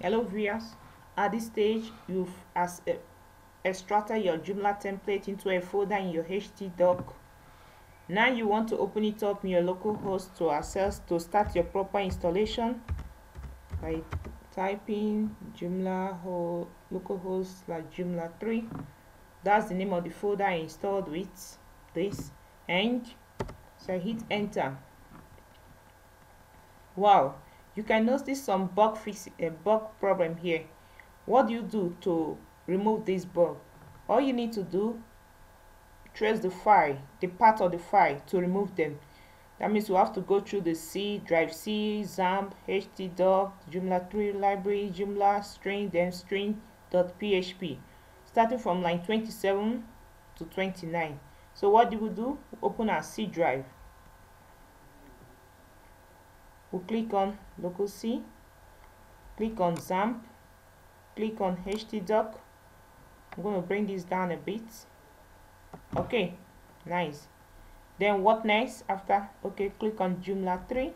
Hello viewers, at this stage you've extracted your Joomla template into a folder in your htdoc. Now you want to open it up in your localhost to start your proper installation by typing Joomla localhost/Joomla3. That's the name of the folder I installed with this, and so I hit enter. Wow, you can notice some bug problem here. What do you do to remove this bug? All you need to do, trace the part of the file to remove them. That means you have to go through the C, drive C, XAMPP, htdoc, Joomla3 library, Joomla string, then string.php, starting from line 27 to 29. So what do we do? Open our C drive. We'll click on local C, click on XAMPP, click on htdoc. I'm going to bring this down a bit. Okay, nice. Then what next? After, okay, click on Joomla 3.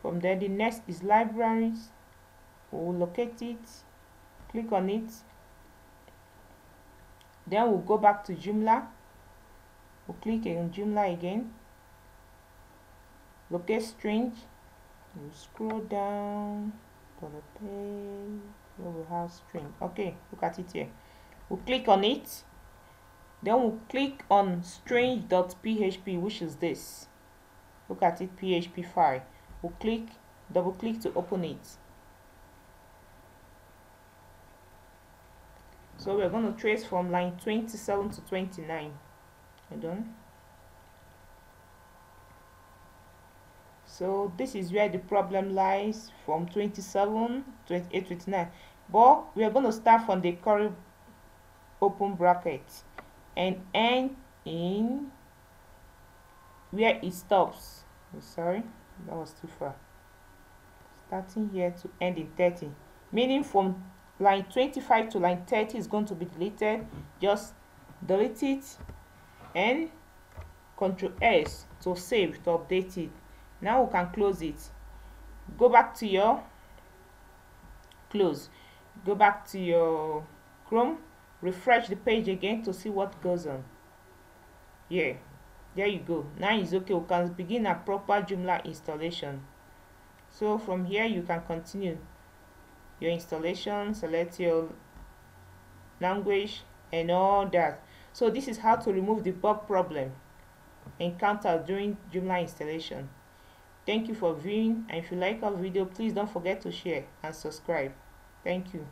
From there, the next is libraries. We'll locate it, click on it. Then we'll go back to Joomla. We'll click on Joomla again. Locate string. We'll scroll down to the page where we have string. Okay, look at it here. We'll click on it. Then we'll click on string.php, which is this. Look at it, PHP file. We'll double click to open it. So we're going to trace from line 27 to 29. Hold on. So this is where the problem lies, from 27, 28, 29. But we are going to start from the curly open bracket and end in where it stops. Oh, sorry, that was too far. Starting here to end in 30, meaning from line 25 to line 30 is going to be deleted. Just delete it and Ctrl S to save, to update it. Now we can close it. Go back to your Go back to your Chrome. Refresh the page again to see what goes on. Yeah, there you go. Now it's okay. We can begin a proper Joomla installation. So from here you can continue your installation, select your language and all that. So this is how to remove the bug problem encountered during Joomla installation. Thank you for viewing, and if you like our video, please don't forget to share and subscribe. Thank you.